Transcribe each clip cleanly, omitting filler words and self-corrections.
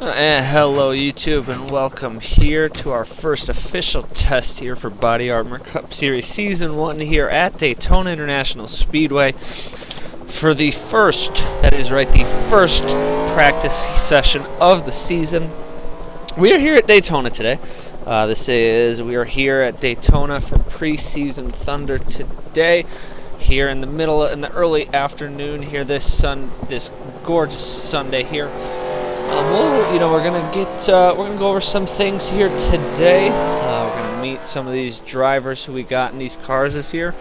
And hello YouTube, and welcome here to our first official test here for Body Armor Cup Series Season 1 here at Daytona International Speedway for the first, that is right, the first practice session of the season. We are here at Daytona today. We are here at Daytona for preseason Thunder today. Here in the early afternoon here, this gorgeous Sunday here. We're gonna go over some things here today. We're gonna meet some of these drivers who we got in these cars this year,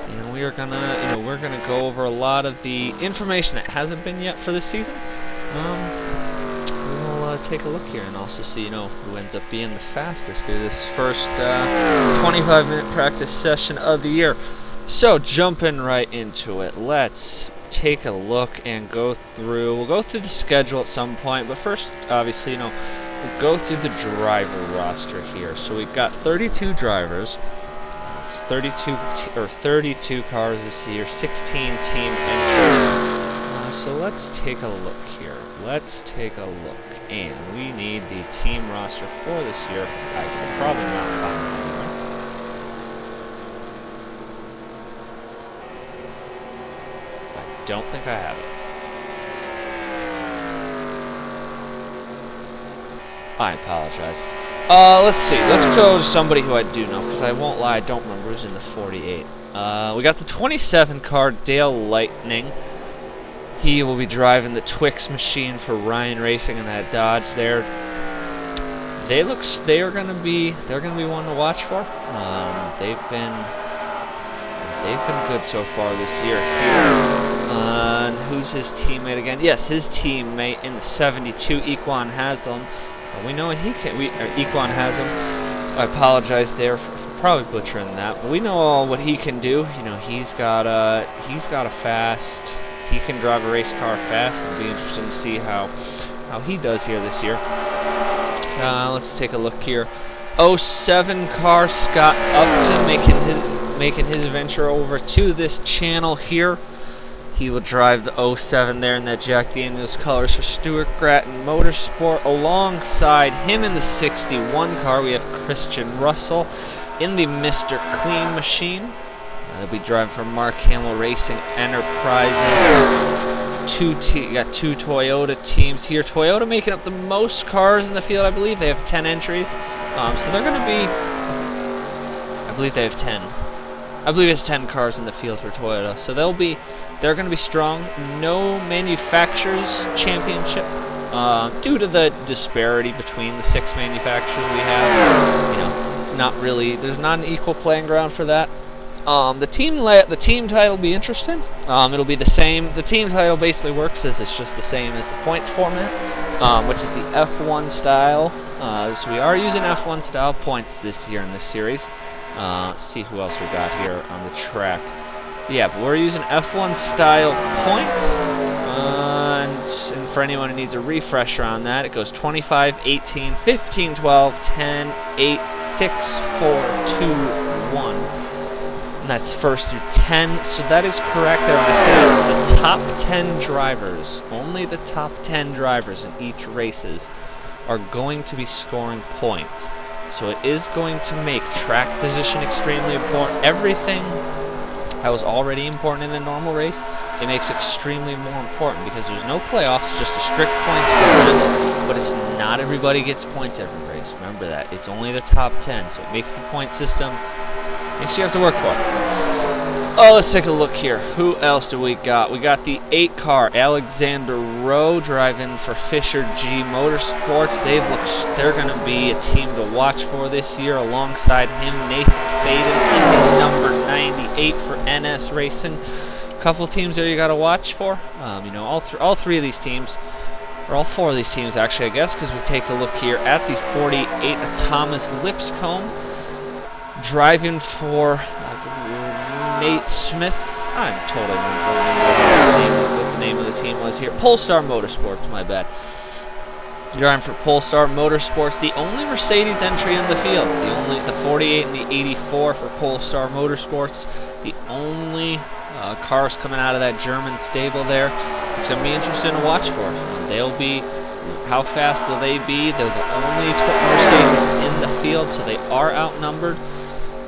and we're gonna go over a lot of the information that hasn't been yet for this season. We'll take a look here and also see who ends up being the fastest through this first 25-minute practice session of the year. So jumping right into it, let's take a look and we'll go through the schedule at some point, but first obviously we'll go through the driver roster here. So we've got 32 drivers, 32 cars this year, 16 team entries. So let's take a look here. And we need the team roster for this year. I can probably not find it anywhere. Don't think I have it. I apologize. Let's see. Let's go to somebody who I do know, because I won't lie, I don't remember who's in the 48. We got the 27 car, Dale Lightning. He will be driving the Twix machine for Ryan Racing in that Dodge there. They're gonna be one to watch for. They've been good so far this year. And who's his teammate again? Yes, his teammate in the 72, Equan Haslam. We know what he can. Equan Haslam. I apologize there for probably butchering that, but we know what he can do. He's got a fast. He can drive a race car fast. It'll be interesting to see how he does here this year. Let's take a look here. 07 car, Scott Upton, making his venture over to this channel here. He will drive the 07 there in that Jack Daniels colors for Stuart Grattan Motorsport. Alongside him in the 61 car, we have Christian Russell in the Mr. Clean machine. They'll be driving for Mark Hamill Racing Enterprises. You got two Toyota teams here. Toyota making up the most cars in the field, I believe. They have 10 entries. So they're going to be, I believe they have 10. I believe it's 10 cars in the field for Toyota. So they're going to be strong. No manufacturers championship due to the disparity between the 6 manufacturers we have. It's not really, there's not an equal playing ground for that. The team title will be interesting. It'll be the same. The team title basically works as it's just the same as the points format, which is the F1 style. So we are using F1 style points this year in this series. Let's see who else we got here on the track. Yeah, but we're using F1 style points. And for anyone who needs a refresher on that, it goes 25, 18, 15, 12, 10, 8, 6, 4, 2, 1. And that's first through 10, so that is correct there. I said the top 10 drivers, only the top 10 drivers in each races are going to be scoring points. So it is going to make track position extremely important. Everything that was already important in a normal race, it makes extremely more important because there's no playoffs, just a strict points format, but it's not everybody gets points every race. Remember that. It's only the top 10, so it makes the point system, makes you have to work for it. Let's take a look here. Who else do we got? We got the 8 car, Alexander Rowe, driving for Fisher G Motorsports. They're going to be a team to watch for this year. Alongside him, Nathan Faden in number 98 for NS Racing. A couple teams there you got to watch for. All 3 of these teams, or all 4 of these teams actually, I guess, because we take a look here at the 48, Thomas Lipscomb, driving for Nate Smith. I'm totally remember what the name of the team was here. Polestar Motorsports, my bad. Driving for Polestar Motorsports, the only Mercedes entry in the field. The 48 and the 84 for Polestar Motorsports. The only cars coming out of that German stable there. It's going to be interesting to watch for. They'll be How fast will they be? They're the only Mercedes in the field, so they are outnumbered.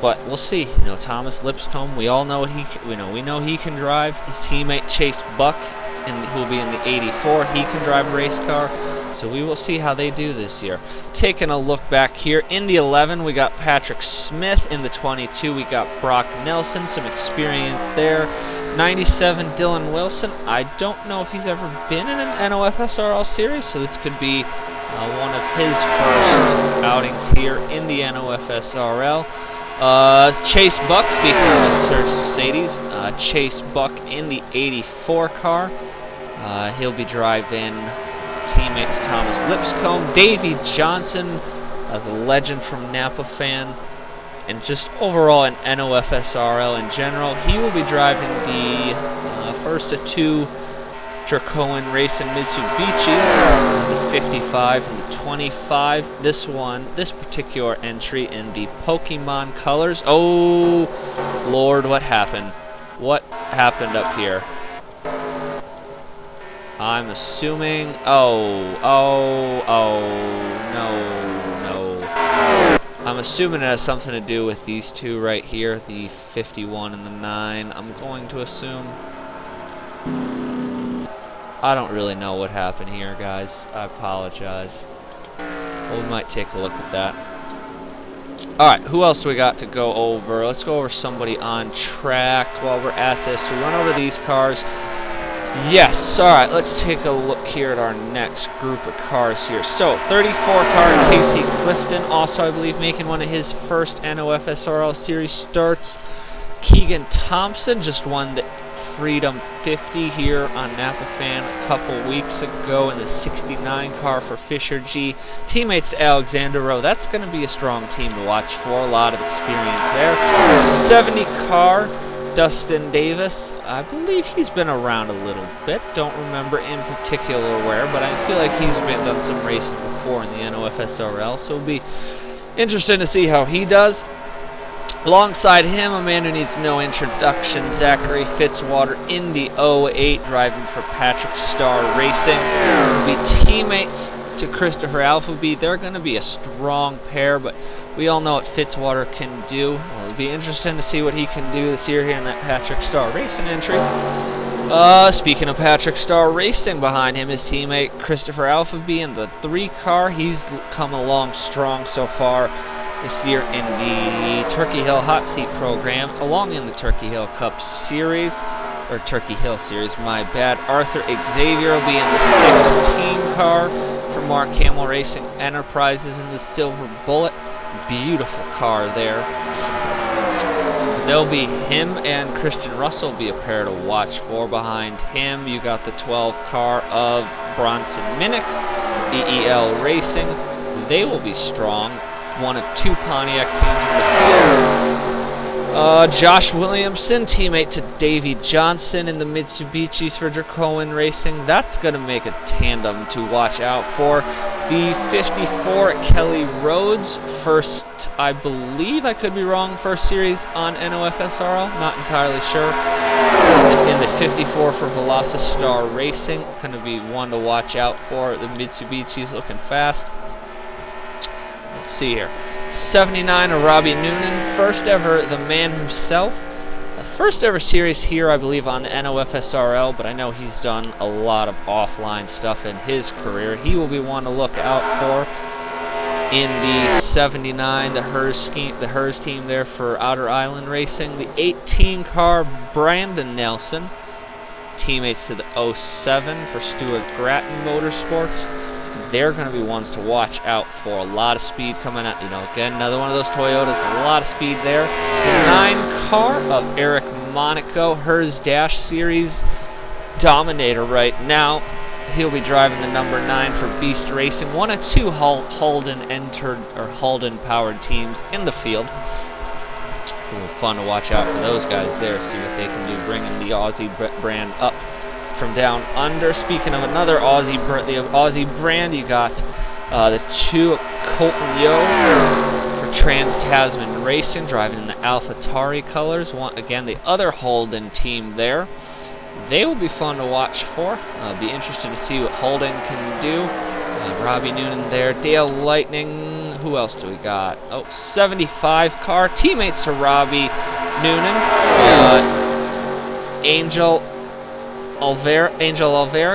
But we'll see. You know, Thomas Lipscomb, we all know we know he can drive. His teammate Chase Buck, who will be in the 84, he can drive a race car. So we will see how they do this year. Taking a look back here, in the 11, we got Patrick Smith. In the 22, we got Brock Nelson, some experience there. 97, Dylan Wilson. I don't know if he's ever been in an NOFSRL series, so this could be one of his first outings here in the NOFSRL. Chase Buck, speaking of the Mercedes, Chase Buck in the 84 car. He'll be driving teammate to Thomas Lipscomb. Davey Johnson, the legend from Napa fan, and just overall an NOFSRL in general. He will be driving the first of two Jerkowen Racing Mitsubishis, the 55 and the 25. This particular entry in the Pokemon colors. Oh, Lord, what happened? What happened up here? I'm assuming, no. I'm assuming it has something to do with these two right here, the 51 and the 9, I'm going to assume. I don't really know what happened here, guys. I apologize. Well, we might take a look at that. Alright, who else do we got to go over? Let's go over somebody on track while we're at this. We run over these cars. Yes, alright, let's take a look here at our next group of cars here. So, 34 car Casey Clifton, also I believe making one of his first NOFSRL series starts. Keegan Thompson just won the Freedom 50 here on Napa Fan a couple weeks ago in the 69 car for Fisher G. Teammates to Alexander Rowe. That's going to be a strong team to watch for. A lot of experience there. 70 car Dustin Davis. I believe he's been around a little bit. Don't remember in particular where, but I feel like he's done some racing before in the NOFSRL, so it'll be interesting to see how he does. Alongside him, a man who needs no introduction, Zachary Fitzwater in the 08, driving for Patrick Star Racing. Will be teammates to Christopher Alphabet. They're going to be a strong pair, but we all know what Fitzwater can do. Well, it'll be interesting to see what he can do this year here in that Patrick Star Racing entry. Speaking of Patrick Star Racing, behind him his teammate Christopher Alphabet in the 3 car. He's come along strong so far this year in the Turkey Hill Hot Seat program, along in the Turkey Hill Cup Series, or Turkey Hill Series, my bad. Arthur Xavier will be in the 16 car for Mark Hamill Racing Enterprises in the Silver Bullet. Beautiful car there. There'll be him and Christian Russell be a pair to watch for. Behind him, you got the 12 car of Bronson Minnick, EEL Racing. They will be strong. One of 2 Pontiac teams in the field. Josh Williamson, teammate to Davey Johnson in the Mitsubishis for Jerkowen Racing. That's going to make a tandem to watch out for. The 54 Kelly Rhodes, first, I believe, I could be wrong, first series on NOFSRL, not entirely sure. In the 54 for Velocistar Racing, going to be one to watch out for. The Mitsubishis looking fast. Let's see here. 79 of Robbie Newman, first ever the man himself. First ever series here, I believe, on the NOFSRL, but I know he's done a lot of offline stuff in his career. He will be one to look out for. In the 79, the Hers team there for Outer Island Racing. The 18 car, Brandon Nelson. Teammates to the 07 for Stuart Grattan Motorsports. They're going to be ones to watch out for. A lot of speed coming out. You know, again, another one of those Toyotas. A lot of speed there. The 9 car of Eric Monaco, Hers Dash Series dominator right now. He'll be driving the number 9 for Beast Racing. One of 2 Holden powered teams in the field. Fun to watch out for those guys there. See what they can do, bringing the Aussie brand up from down under. Speaking of another Aussie brand, you got the 2 Colton Yo for Trans-Tasman Racing, driving in the AlphaTauri colors. Again, the other Holden team there. They will be fun to watch for. Be interesting to see what Holden can do. Robbie Newman there. Dale Lightning. Who else do we got? Oh, 75 car. Teammates to Robbie Newman. Angel Olvera.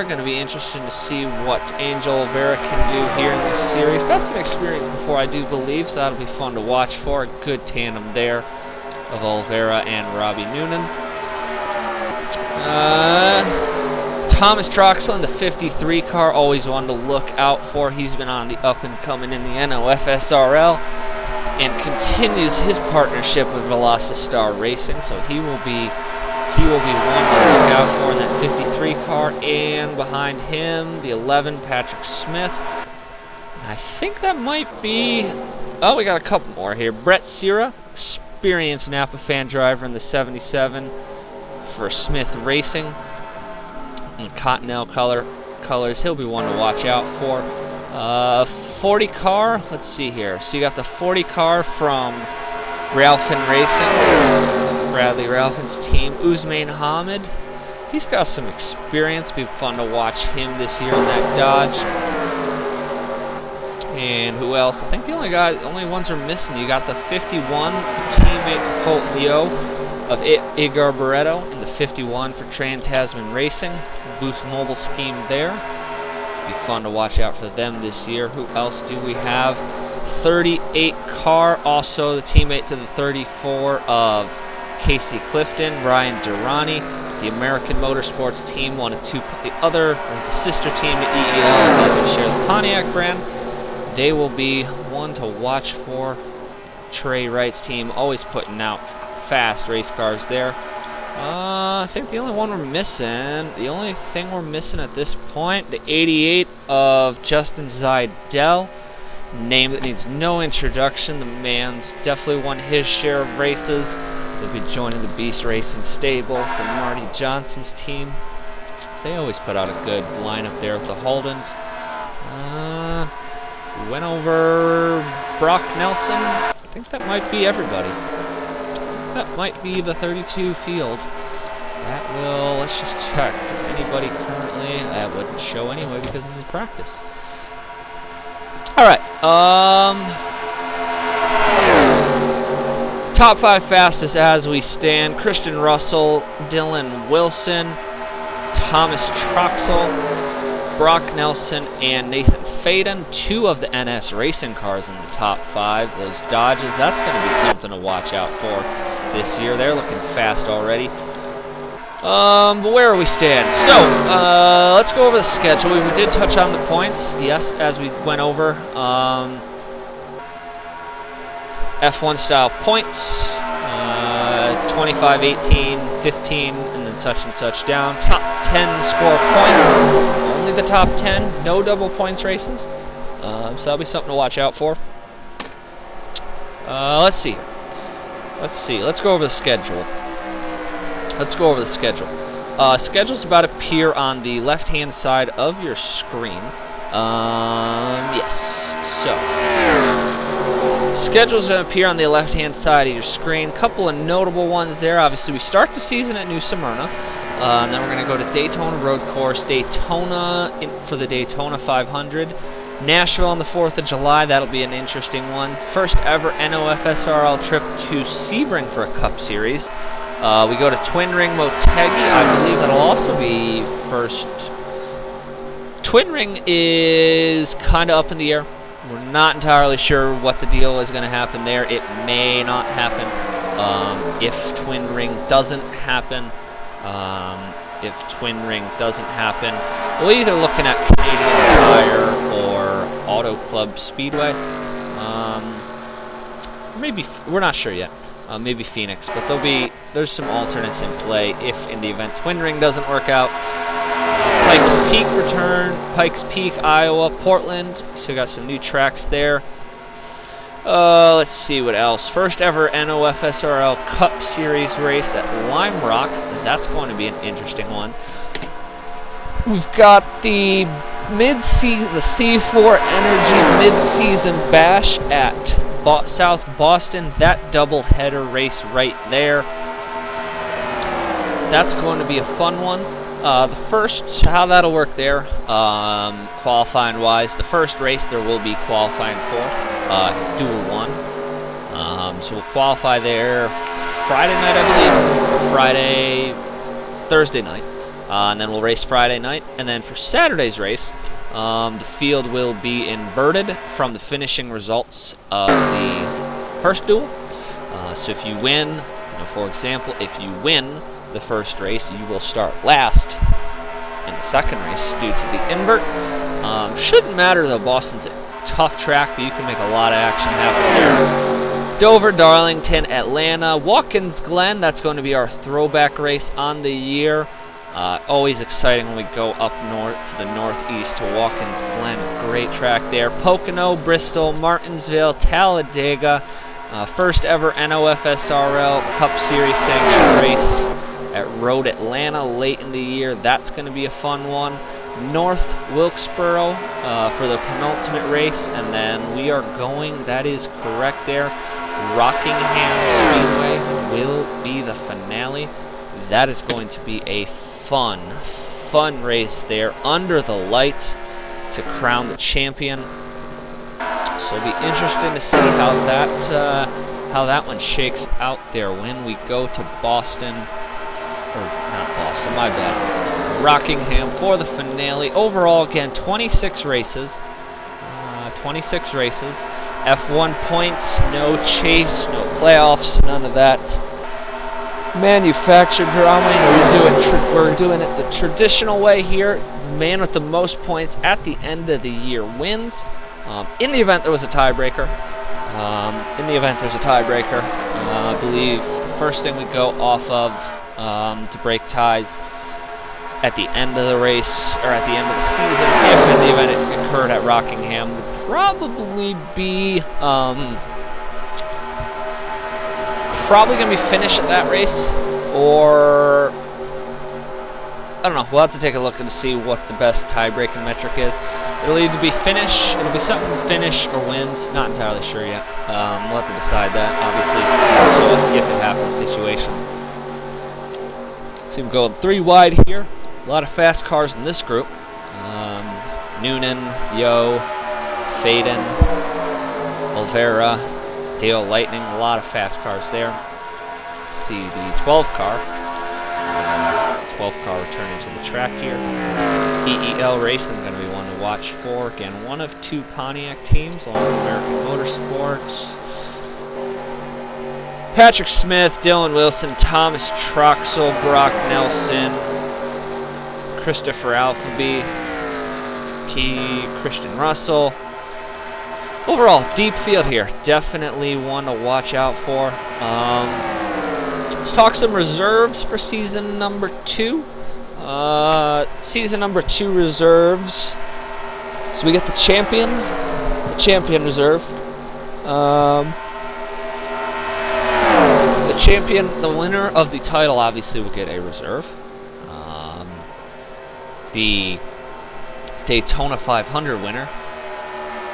Going to be interesting to see what Angel Olvera can do here in this series. Got some experience before, I do believe, so that'll be fun to watch for. A good tandem there of Olvera and Robbie Newman. Thomas Troxel in the 53 car, always one to look out for. He's been on the up and coming in the Nofsrl and continues his partnership with Velocistar Racing, so he will be one to look out for in that 53 car. And behind him, the 11, Patrick Smith. I think that might be... Oh, we got a couple more here. Brett Sierra, experienced Napa fan driver in the 77 for Smith Racing. In Cottonelle colors, he'll be one to watch out for. 40 car, let's see here. So you got the 40 car from Ralphin Racing, Bradley Ralphin's team. Usman Hamid, he's got some experience. Be fun to watch him this year in that Dodge. And who else? I think the only ones are missing. You got the 51 teammate to Colt Leo of Igor Barreto in the 51 for Trans-Tasman Racing. Boost mobile scheme there. Be fun to watch out for them this year. Who else do we have? 38 car, also the teammate to the 34 of Casey Clifton, Ryan Durrani. The American Motorsports team, the sister team to EEL, that share the Pontiac brand. They will be one to watch for. Trey Wright's team, always putting out fast race cars there. I think the only thing we're missing at this point, the 88 of Justin Zidell, name that needs no introduction. The man's definitely won his share of races. He'll be joining the Beast Racing stable for Marty Johnson's team. They always put out a good lineup there with the Holdens. We went over Brock Nelson. I think that might be everybody. That might be the 32 field. Let's just check. Does anybody currently? That wouldn't show anyway because this is practice. Alright, top 5 fastest as we stand. Christian Russell, Dylan Wilson, Thomas Troxel, Brock Nelson, and Nathan Faden. 2 of the NS racing cars in the top 5. Those Dodges, that's going to be something to watch out for this year. They're looking fast already. But where are we stand? So, let's go over the schedule. We did touch on the points, yes, as we went over. F1 style points, 25, 18, 15, and then such and such down. Top 10 score points, only the top 10, no double points races. So that'll be something to watch out for. Let's see. Let's go over the schedule. Schedule's about to appear on the left-hand side of your screen. Yes. So, schedule's going to appear on the left-hand side of your screen. Couple of notable ones there. Obviously, we start the season at New Smyrna. And then we're going to go to Daytona Road Course, Daytona for the Daytona 500. Nashville on the 4th of July, that'll be an interesting one. First ever Nofsrl trip to Sebring for a Cup Series. We go to Twin Ring Motegi. I believe that'll also be first. Twin Ring is kind of up in the air. We're not entirely sure what the deal is going to happen there. It may not happen. If Twin Ring doesn't happen, we're either looking at Canadian Tire or Auto Club Speedway. Maybe we're not sure yet. Maybe Phoenix, but there's some alternates in play if in the event Twin Ring doesn't work out. Pikes Peak return, Pikes Peak, Iowa, Portland. So got some new tracks there. Let's see what else. First ever Nofsrl Cup Series race at Lime Rock. That's going to be an interesting one. We've got the C4 Energy mid-season bash at South Boston. That double-header race right there. That's going to be a fun one. The first, how that'll work there, qualifying wise, the first race there will be qualifying for, Duel 1. So we'll qualify there Friday night, I believe, or Thursday night. And then we'll race Friday night. And then for Saturday's race, the field will be inverted from the finishing results of the first duel. So if you win, for example, if you win the first race, you will start last in the second race due to the invert. Shouldn't matter though, Boston's a tough track, but you can make a lot of action happen there. Dover, Darlington, Atlanta, Watkins Glen, that's going to be our throwback race on the year. Always exciting when we go up north to the northeast to Watkins Glen. Great track there. Pocono, Bristol, Martinsville, Talladega. First ever NOFSRL Cup Series sanctioned race at Road Atlanta late in the year. That's going to be a fun one. North Wilkesboro for the penultimate race. And then we are going, that is correct there, Rockingham Speedway will be the finale. That is going to be a fun race there under the lights to crown the champion. So it'll be interesting to see how that one shakes out there when we go to Boston, or not Boston, my bad, Rockingham for the finale. Overall, again, 26 races. 26 races. F1 points, no chase, no playoffs, none of that manufactured drama. We're doing it the traditional way here. Man with the most points at the end of the year wins. In the event there was a tiebreaker, I believe the first thing we go off of to break ties at the end of the race, or at the end of the season, if in the event it occurred at Rockingham, would probably be probably going to be finish at that race, or I don't know. We'll have to take a look and see what the best tie-breaking metric is. It'll either be finish, it'll be something finish or wins. Not entirely sure yet. We'll have to decide that, obviously. So if it happens situation. See, we're going 3 wide here. A lot of fast cars in this group. Noonan, Yo, Faden, Olvera, Dale Lightning. A lot of fast cars there. See the 12 car. 12 car returning to the track here. EEL Racing going to be one to watch for. Again, one of 2 Pontiac teams along with American Motorsports. Patrick Smith, Dylan Wilson, Thomas Troxel, Brock Nelson, Christopher Alphaby, Christian Russell. Overall, deep field here. Definitely one to watch out for. Let's talk some reserves for season number 2. Season number 2 reserves. So we get the champion reserve. The champion, the winner of the title, obviously will get a reserve. The Daytona 500 winner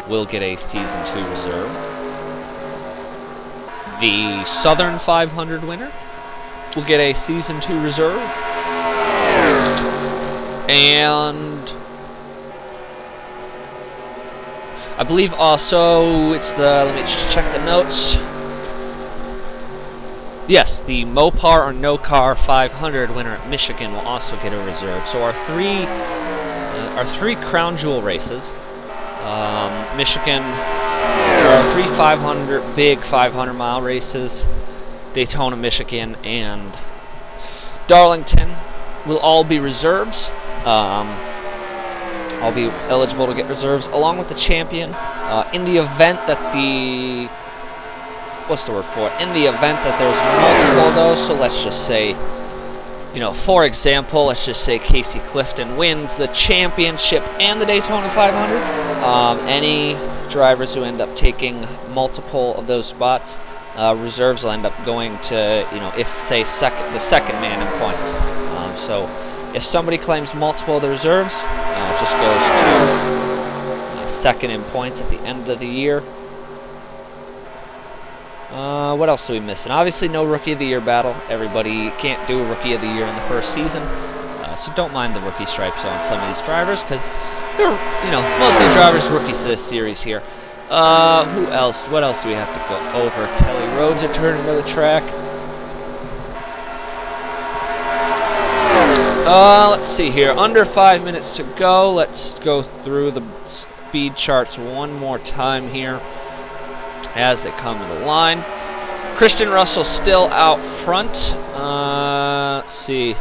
will get a season 2 reserve. The Southern 500 winner will get a season 2 reserve. And I believe also it's the, let me just check the notes. Yes, the Mopar or No Car 500 winner at Michigan will also get a reserve. So our three crown jewel races, Michigan, our 3 500 big 500-mile races, Daytona, Michigan, and Darlington will all be reserves. I'll be eligible to get reserves along with the champion. In the event that the in the event that there's multiple of those, so let's just say, for example, let's just say Casey Clifton wins the championship and the Daytona 500. Any drivers who end up taking multiple of those spots, reserves will end up going to, if say the second man in points. So if somebody claims multiple of the reserves, it just goes to second in points at the end of the year. What else are we missing? Obviously, no Rookie of the Year battle. Everybody can't do a Rookie of the Year in the first season. So don't mind the rookie stripes on some of these drivers, because they're, you know, most of these drivers rookies this series here. Who else? What else do we have to go over? Kelly Rhodes returning to the track. Let's see here. Under 5 minutes to go. Let's go through the speed charts one more time here as they come to the line. Christian Russell still out front. Let's see.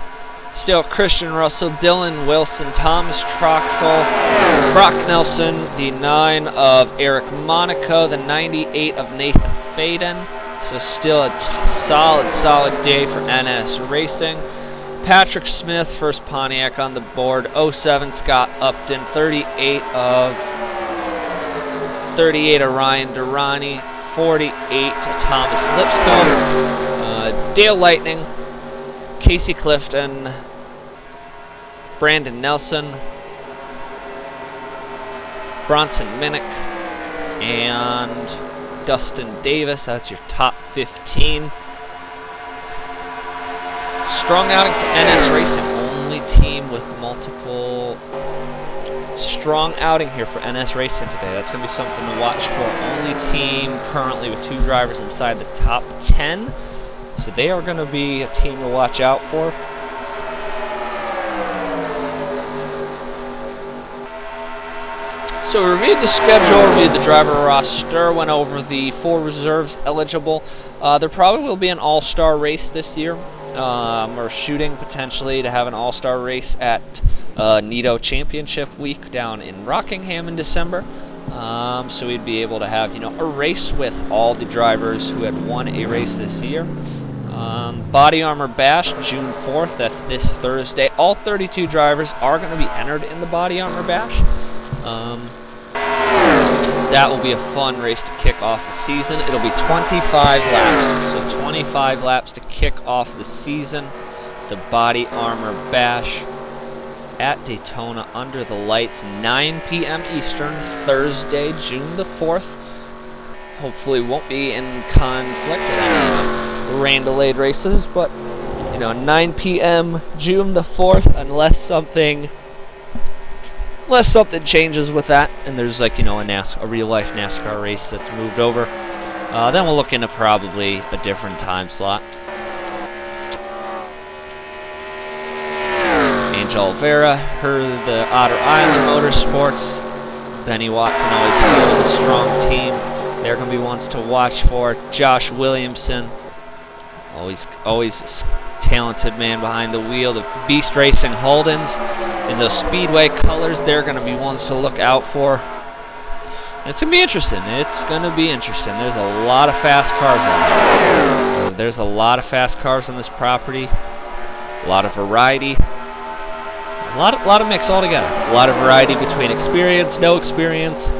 Still Christian Russell, Dylan Wilson, Thomas Troxel, Brock Nelson, the 9 of Eric Monaco, the 98 of Nathan Faden. So still a solid day for NS Racing. Patrick Smith, first Pontiac on the board. 07 Scott Upton, 38 of Ryan Durrani, 48 Thomas Lipscomb. Dale Lightning, Casey Clifton, Brandon Nelson, Bronson Minnick, and Dustin Davis. That's your top 15. Strong outing for NS Racing, only team with multiple. Strong outing here for NS Racing today. That's going to be something to watch for. Only team currently with 2 drivers inside the top 10. So they are going to be a team to watch out for. So we reviewed the schedule, reviewed the driver roster, went over the 4 reserves eligible. There probably will be an all-star race this year. We're shooting potentially to have an all-star race at Nito Championship Week down in Rockingham in December. So we'd be able to have, you know, a race with all the drivers who had won a race this year. Body Armor Bash, June 4th. That's this Thursday. All 32 drivers are going to be entered in the Body Armor Bash. That will be a fun race to kick off the season. It'll be 25 laps. So 25 laps to kick off the season. The Body Armor Bash at Daytona under the lights, 9 p.m. Eastern, Thursday, June the 4th. Hopefully won't be in conflict with any rain-delayed races, but, you know, 9 p.m. June the 4th, unless something changes with that, and there's, like, you know, a real-life NASCAR race that's moved over. Then we'll look into probably a different time slot. Angel Oliveira, the Otter Island Motorsports. Benny Watson always fielded a strong team. They're going to be ones to watch for. Josh Williamson, always talented man behind the wheel. The Beast Racing Holdens in those Speedway colors, they're going to be ones to look out for. It's going to be interesting. It's going to be interesting. There's a lot of fast cars on there. There's a lot of fast cars on this property. A lot of variety. A lot of mix altogether. A lot of variety between experience, no experience.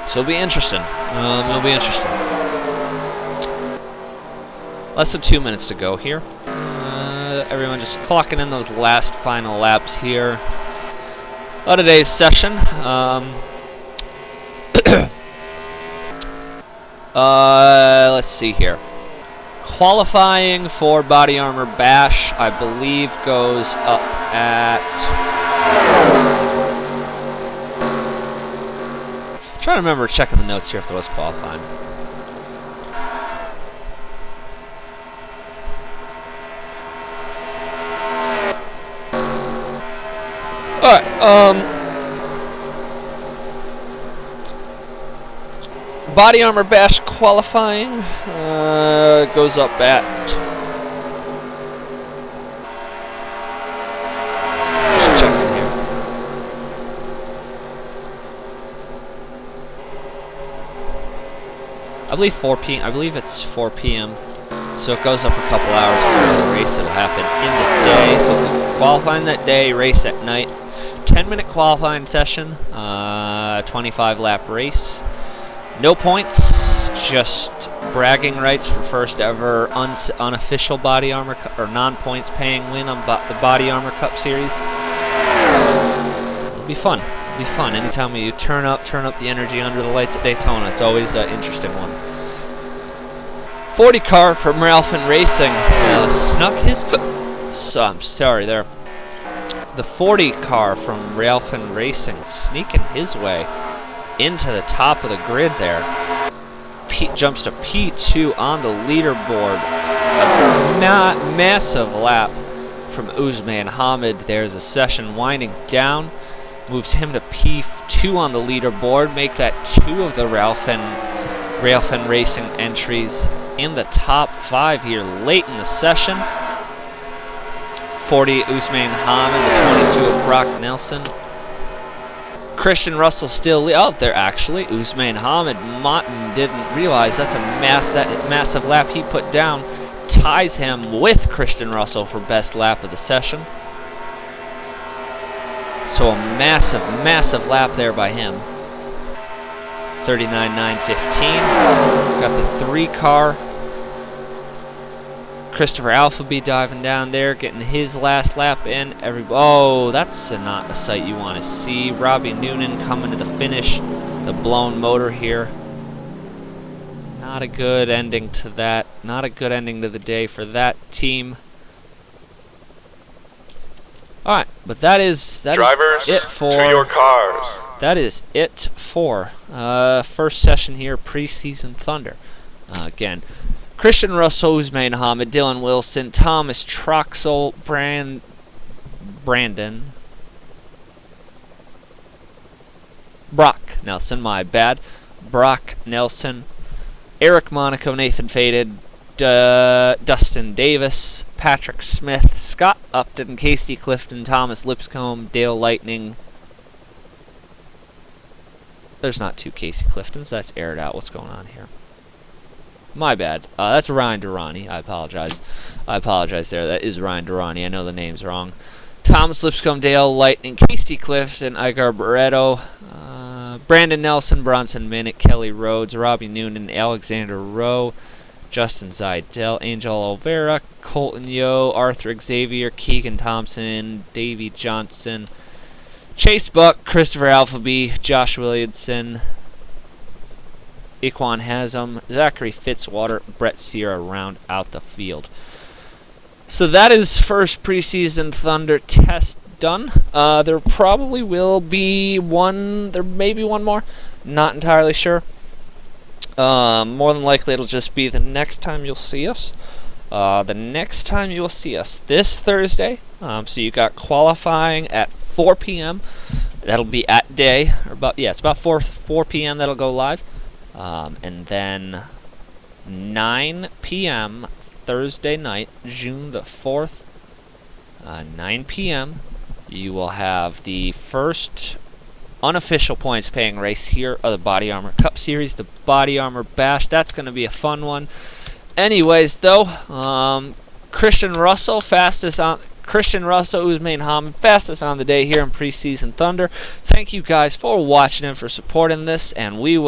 So it'll be interesting. It'll be interesting. Less than 2 minutes to go here. Everyone just clocking in those last final laps here of today's session. Let's see here. Qualifying for Body Armor Bash, I believe, goes up at... I'm trying to remember checking the notes here if there was qualifying. Alright, Body Armor Bash qualifying goes up at... Just checking here. I believe 4 p.m. I believe it's 4 p.m. So it goes up a couple hours before the race. It'll happen in the day. So qualifying that day, race at night. 10-minute qualifying session, 25 lap race. No points, just bragging rights for first ever unofficial Body Armor Cup, or non-points paying win on the Body Armor Cup series. It'll be fun. It'll be fun. Anytime you turn up the energy under the lights at Daytona, it's always an interesting one. 40 car from Ralphin Racing snuck his... I'm sorry there. The 40 car from Ralphin Racing sneaking his way into the top of the grid there. Jumps to P2 on the leaderboard. Massive lap from Usman Hamid. There's a session winding down. Moves him to P2 on the leaderboard. Make that 2 of the Ralphin Racing entries in the top 5 here late in the session. 40 Usman Hamid, the 22 of Brock Nelson. Christian Russell still out there actually. Usman Hamid didn't realize that's a massive lap he put down. Ties him with Christian Russell for best lap of the session. So a massive lap there by him. 39.915. Got the 3 car. Christopher Alphaby diving down there, getting his last lap in. Oh, that's not a sight you want to see. Robbie Newman coming to the finish. The blown motor here. Not a good ending to that. Not a good ending to the day for that team. All right, but that is it for to your cars. That is it for first session here, preseason Thunder. Again, Christian Russell, Usman Hamid, Dylan Wilson, Thomas Troxel, Brandon, Brock Nelson, my bad, Brock Nelson, Eric Monaco, Nathan Faded, Dustin Davis, Patrick Smith, Scott Upton, Casey Clifton, Thomas Lipscomb, Dale Lightning. There's not 2 Casey Cliftons. That's aired out. What's going on here? My bad. That's Ryan Durrani. I apologize. I apologize there. That is Ryan Durrani. I know the name's wrong. Thomas Lipscomb, Dale Lightning, Casey Clifton, Igar Barreto, Brandon Nelson, Bronson Minnick, Kelly Rhodes, Robbie Noonan, Alexander Rowe, Justin Zidell, Angel Olvera, Colton Yo, Arthur Xavier, Keegan Thompson, Davey Johnson, Chase Buck, Christopher Alphaby, Josh Williamson, Equan Haslam, Zachary Fitzwater, Brett Sierra round out the field. So that is first preseason Thunder test done. There probably will be one, there may be one more, not entirely sure. More than likely it'll just be the next time you'll see us. The next time you will see us this Thursday. So you got qualifying at 4 p.m. That'll be at day, or about, yeah, it's about 4 p.m. that'll go live. And then 9 p.m. Thursday night, June the 4th, 9 p.m., you will have the first unofficial points paying race here of the Body Armor Cup Series, the Body Armor Bash. That's going to be a fun one. Anyways, though, Christian Russell, Usman Hamid, fastest on the day here in preseason Thunder. Thank you guys for watching and for supporting this, and we will